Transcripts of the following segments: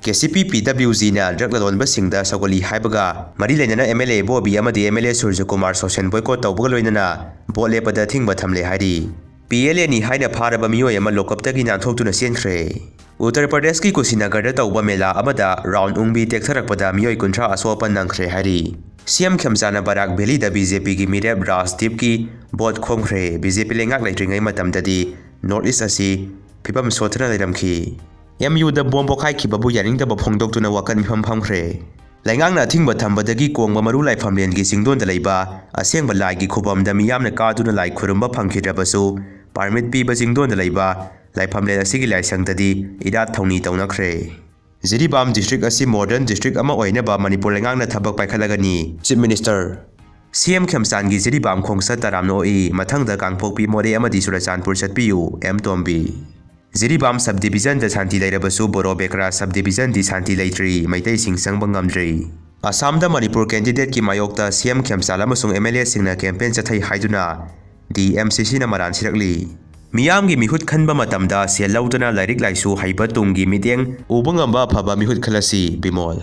KCP PWG na drug lalonba singda sagoli haibaga mari lenana Mla Ibobi Amadi Surjakumar social boycott tawbaga loinana bot Leppa Athingba Thamle hairi PLA ni haina pharaba miyoi ama lokaptagi nanthokutuna senkhre Uttar Pradesh ki Kusinagar da tawba mela amada round ungbi tektharakpada miyoi kunthra asopa nangkhre hairi CM Khamjana Barak Valley da BJP ki mirep Rajdeep ki bot khomkhre BJP lengak leitringai matamdadi North East asi phibam sothna leiramkhi MU da bom pokai ki babu yaning da bphongdok tuna wakan pham phamkhre Laingang na Athingba Thambadagi kongba maru lai famlen gi singdon da leiba asengba lai gi khobam da miyamna ka tuna lai khurumba phangkhirabasu permit pi ba singdon da leiba lai famlen asigi lai sangdadi ida thongni tawnakhre Jiribam district asi modern district ama oina ba Manipur laingang na thabak paikhalagani Chief Minister CM Khamsan gi Jiribam khongsa taramno I mathang da kangpokpi Mla Amadi Surjakumar chatpiu M Tombi Jiribam subdivision da Shanti Leirabasu Borobekra subdivision Dadi Shanti Leitri maitai sing sangbang ngamdri Assam da Manipur candidate ki mayokta CM Khamsan amasung MLA singna campaign chathai haiduna DMCC na maran sirakli Miyam gi mihut khanba matamda sel lautana lairik laisu haiba tunggi miteng ubangamba phaba mihut khalasi bimol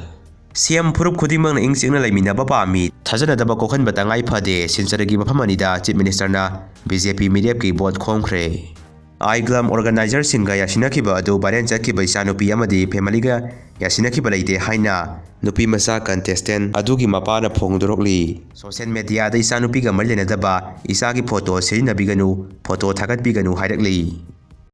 CM Phurup khudimang na ingchingna laiminaba pami thajana daba kokhan batangai phade sincharagi maphamanida Chief Minister na BJP mirep ki bot khomkhre Aiglam organizer singa yasinakiba adu baren chakkiba isanupi amadi family ga yasinakiba leite haina nupi masa contestant adugi mapana phongdorokli social media da isanupi ga marlena daba isagi photo serinabiganu photo thagat biganu hairakli